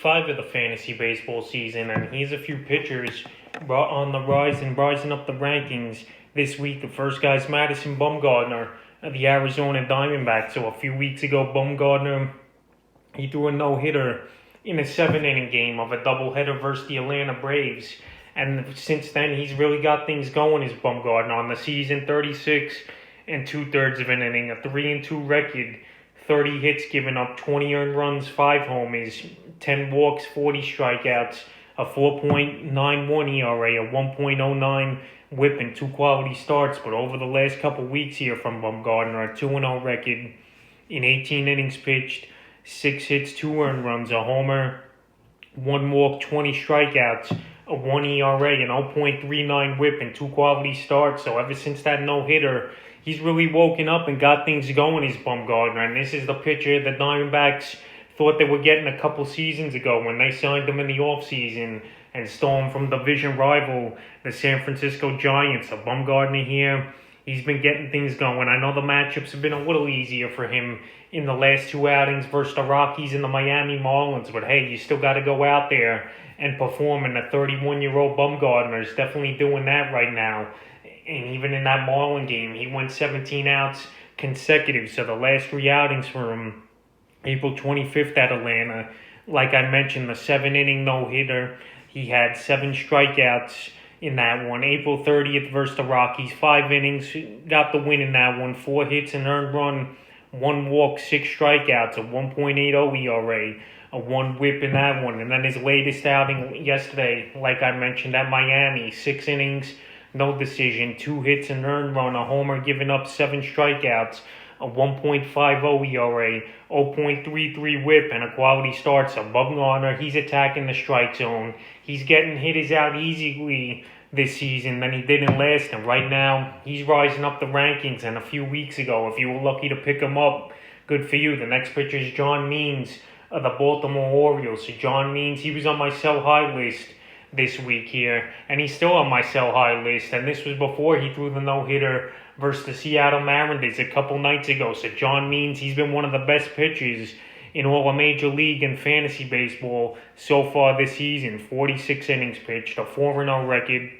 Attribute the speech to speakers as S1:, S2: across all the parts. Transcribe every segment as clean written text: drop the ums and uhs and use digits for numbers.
S1: 5 of the fantasy baseball season, and here's a few pitchers on the rise and rising up the rankings this week. The first guy's Madison Bumgardner of the Arizona Diamondbacks. So a few weeks ago, Bumgardner, he threw a no-hitter in a 7-inning game of a doubleheader versus the Atlanta Braves. And since then, he's really got things going as Bumgardner on the season. 36 and 2/3 of an inning, a 3-2 record, 30 hits given up, 20 earned runs, 5 homers, 10 walks, 40 strikeouts, a 4.91 ERA, a 1.09 whip, and 2 quality starts. But over the last couple weeks here from Bumgardner, a 2-0 record in 18 innings pitched, 6 hits, 2 earned runs, a homer, 1 walk, 20 strikeouts, a 1 ERA, an 0.39 whip, and 2 quality starts. So ever since that no-hitter, he's really woken up and got things going as Bumgardner. And this is the pitcher the Diamondbacks thought they were getting a couple seasons ago when they signed him in the offseason and stole him from division rival, the San Francisco Giants. So Bumgardner here, he's been getting things going. I know the matchups have been a little easier for him in the last 2 outings versus the Rockies and the Miami Marlins. But hey, you still got to go out there and perform. And the 31-year-old Bumgardner is definitely doing that right now. And even in that Marlin game, he went 17 outs consecutive. So the last 3 outings for him, April 25th at Atlanta, like I mentioned, the 7-inning no-hitter, he had 7 strikeouts in that one. April 30th versus the Rockies, 5 innings, got the win in that one, 4 hits, an earned run, 1 walk, 6 strikeouts, a 1.80 ERA, a 1 whip in that one. And then his latest outing yesterday, like I mentioned, at Miami, 6 innings, no decision, 2 hits, an earned run, a homer, giving up 7 strikeouts, a 1.50 ERA, 0.33 whip, and a quality start. So Bumgardner, he's attacking the strike zone. He's getting hitters out easily this season than he did in last. And right now, he's rising up the rankings. And a few weeks ago, if you were lucky to pick him up, good for you. The next pitcher is John Means of the Baltimore Orioles. So John Means, he was on my sell high list this week here, and he's still on my sell high list. And this was before he threw the no-hitter versus the Seattle Mariners a couple nights ago. So John Means, he's been one of the best pitchers in all of Major League and fantasy baseball so far this season. 46 innings pitched, a 4-0 record,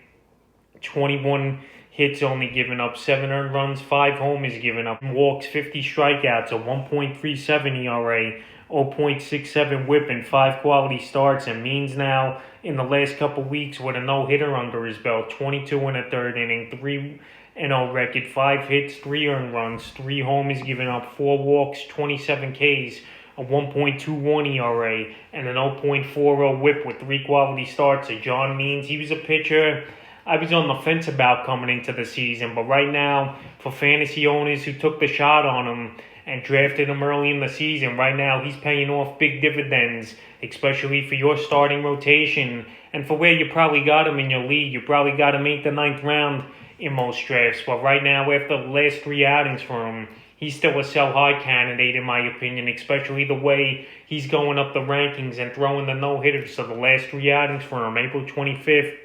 S1: 21 hits only given up, 7 earned runs, 5 homers given up, walks, 50 strikeouts, a 1.37 ERA, 0.67 whip, and 5 quality starts. And Means now, in the last couple weeks, with a no-hitter under his belt, 22 in the 3rd inning, 3-0 record, 5 hits, 3 earned runs, 3 homers given up, 4 walks, 27 Ks, a 1.21 ERA, and an 0.40 whip with 3 quality starts. So John Means, he was a pitcher I was on the fence about coming into the season, but right now, for fantasy owners who took the shot on him and drafted him early in the season, right now he's paying off big dividends, especially for your starting rotation and for where you probably got him in your league. You probably got him 8th to 9th round in most drafts, but right now, after the last 3 outings for him, he's still a sell-high candidate, in my opinion, especially the way he's going up the rankings and throwing the no-hitters. So the last 3 outings for him, April 25th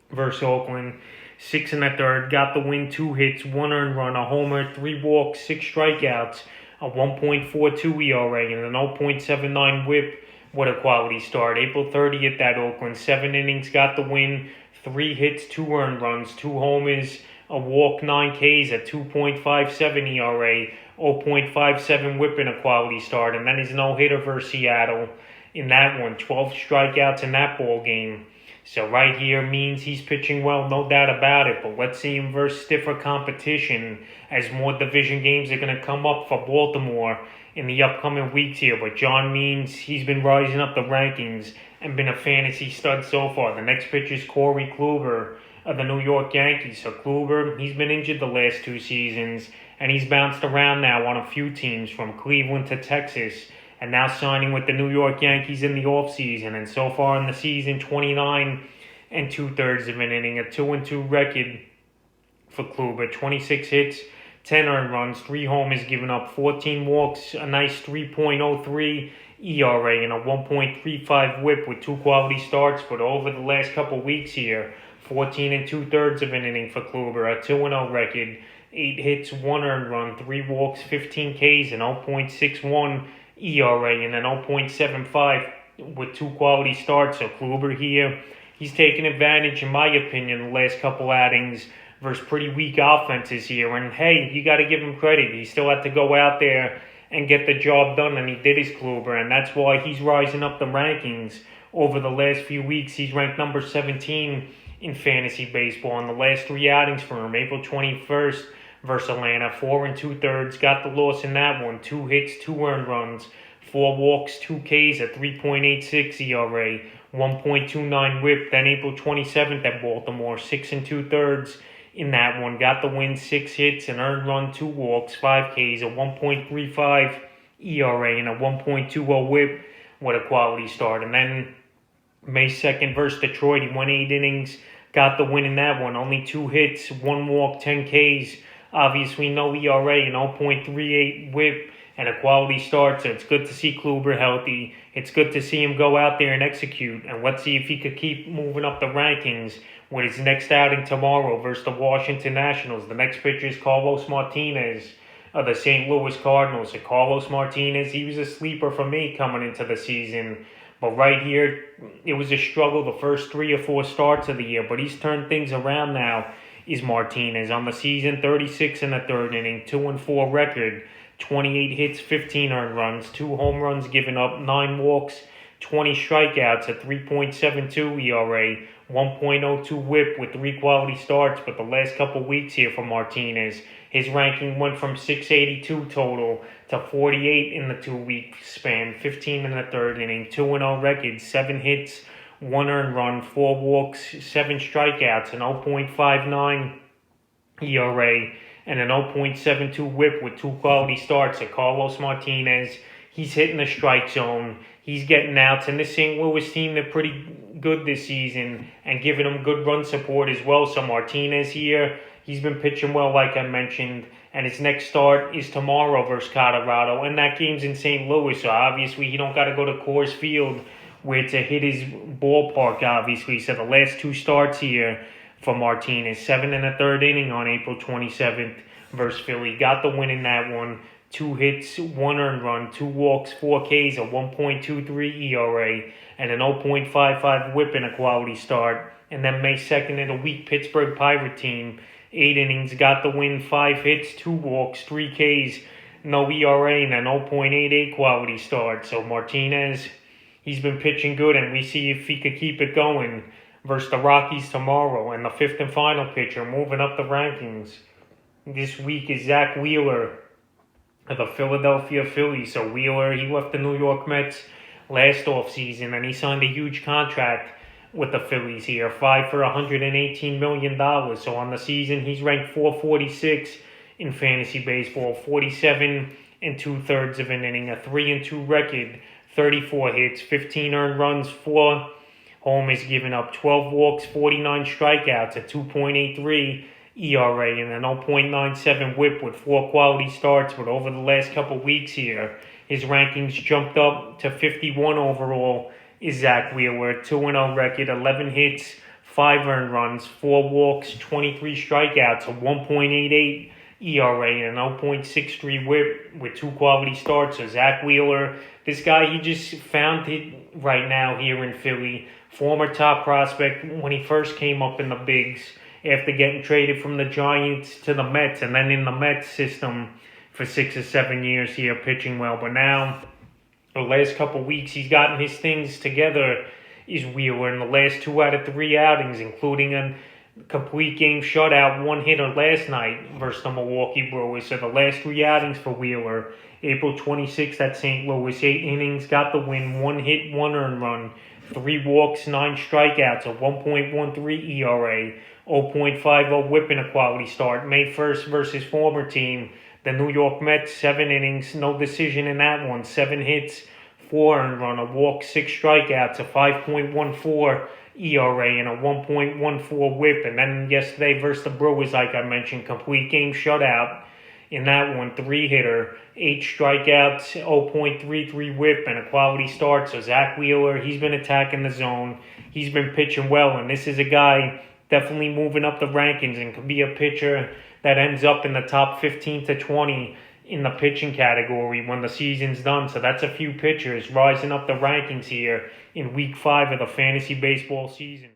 S1: versus Oakland, 6 1/3, got the win, 2 hits, 1 earned run, a homer, 3 walks, 6 strikeouts, a 1.42 ERA, and an 0.79 whip with a quality start. April 30th at Oakland, 7 innings, got the win, 3 hits, 2 earned runs, 2 homers, a walk, 9 Ks, a 2.57 ERA, 0.57 whip, and a quality start. And then his no-hitter versus Seattle in that one, 12 strikeouts in that ball game. So right here Means he's pitching well, no doubt about it. But let's see him versus stiffer competition as more division games are going to come up for Baltimore in the upcoming weeks here. But John Means, he's been rising up the rankings and been a fantasy stud so far. The next pitcher is Corey Kluber of the New York Yankees. So Kluber, he's been injured the last 2 seasons, and he's bounced around now on a few teams from Cleveland to Texas, and now signing with the New York Yankees in the offseason. And so far in the season, 29 and 2/3 of an inning, a 2-2 record for Kluber, 26 hits, 10 earned runs, 3 homers given up, 14 walks, a nice 3.03 ERA, and a 1.35 whip with 2 quality starts. But over the last couple weeks here, 14 and 2/3 of an inning for Kluber, a 2-0 record, 8 hits, 1 earned run, 3 walks, 15 Ks, and 0.61 ERA, and an 0.75 with 2 quality starts. So Kluber here, he's taken advantage, in my opinion, the last couple outings versus pretty weak offenses here. And hey, you got to give him credit. He still had to go out there and get the job done, and he did his Kluber, and that's why he's rising up the rankings over the last few weeks. He's ranked number 17 in fantasy baseball in the last 3 outings for him. April 21st versus Atlanta, 4 2/3, got the loss in that one. 2 hits, 2 earned runs, 4 walks, 2 Ks, a 3.86 ERA, 1.29 WHIP. Then April 27th at Baltimore, 6 2/3 in that one. Got the win, 6 hits, an earned run, 2 walks, 5 Ks, a 1.35 ERA, and a 1.20 WHIP with a quality start. And then May 2nd versus Detroit, he went 8 innings, got the win in that one. Only 2 hits, 1 walk, 10 Ks. Obviously no ERA, an 0.38 WHIP, and a quality start. So it's good to see Kluber healthy. It's good to see him go out there and execute. And let's see if he could keep moving up the rankings with his next outing tomorrow versus the Washington Nationals. The next pitcher is Carlos Martinez of the St. Louis Cardinals. So Carlos Martinez, he was a sleeper for me coming into the season. But right here, it was a struggle the first 3 or 4 starts of the year. But he's turned things around now, is Martinez. On the season, 36 in the 3rd inning, 2-4 record, 28 hits, 15 earned runs, 2 home runs given up, 9 walks, 20 strikeouts, a 3.72 ERA, 1.02 WHIP with 3 quality starts. But the last couple weeks here for Martinez, his ranking went from 682 total to 48 in the 2-week span, 15 in the 3rd inning, 2-0 record, 7 hits, 1 earned run, 4 walks, 7 strikeouts, an 0.59 ERA, and an 0.72 WHIP with 2 quality starts. So Carlos Martinez, he's hitting the strike zone. He's getting outs, and this St. Louis team, they're pretty good this season and giving him good run support as well. So Martinez here, he's been pitching well, like I mentioned, and his next start is tomorrow versus Colorado, and that game's in St. Louis, so obviously he don't got to go to Coors Field where it's a hitter's ballpark, obviously. So the last 2 starts here for Martinez, 7 in the 3rd inning on April 27th versus Philly. Got the win in that one. 2 hits, 1 earned run, 2 walks, 4 Ks, a 1.23 ERA, and an 0.55 WHIP in a quality start. And then May 2nd in a weak Pittsburgh Pirate team, 8 innings, got the win, 5 hits, 2 walks, 3 Ks, no ERA, and an 0.88 quality start. So Martinez, he's been pitching good, and we see if he could keep it going versus the Rockies tomorrow. And the 5th and final pitcher moving up the rankings this week is Zach Wheeler of the Philadelphia Phillies. So Wheeler, he left the New York Mets last offseason, and he signed a huge contract with the Phillies here, 5 for $118 million. So on the season, he's ranked 446 in fantasy baseball, 47 2/3 of an inning, a 3-2 record, 34 hits, 15 earned runs, 4 homers given up, 12 walks, 49 strikeouts, a 2.83 ERA, and an 0.97 WHIP with 4 quality starts. But over the last couple weeks here, his rankings jumped up to 51 overall. Is Zach Wheeler, 2-0 record, 11 hits, 5 earned runs, 4 walks, 23 strikeouts, a 1.88 ERA, and an 0.63 WHIP with 2 quality starts. So Zach Wheeler, this guy, he just found it right now here in Philly. Former top prospect when he first came up in the bigs after getting traded from the Giants to the Mets, and then in the Mets system for 6 or 7 years here, pitching well. But now, the last couple weeks, he's gotten his things together, is Wheeler, in the last 2 out of 3 outings, including a complete game shutout, 1 hitter last night versus the Milwaukee Brewers. So the last 3 outings for Wheeler, April 26th at St. Louis, 8 innings, got the win, 1 hit, 1 earned run, 3 walks, 9 strikeouts, a 1.13 ERA, 0.50 WHIP in a quality start. May 1st versus former team, the New York Mets, 7 innings, no decision in that one, 7 hits, 4 earned run, a walk, 6 strikeouts, a 5.14 ERA, and a 1.14 WHIP. And then yesterday versus the Brewers, like I mentioned, complete game shutout in that one, 3-hitter, 8 strikeouts, 0.33 WHIP, and a quality start. So Zach Wheeler, he's been attacking the zone. He's been pitching well, and this is a guy definitely moving up the rankings and could be a pitcher that ends up in the top 15 to 20 in the pitching category when the season's done. So that's a few pitchers rising up the rankings here in week 5 of the fantasy baseball season.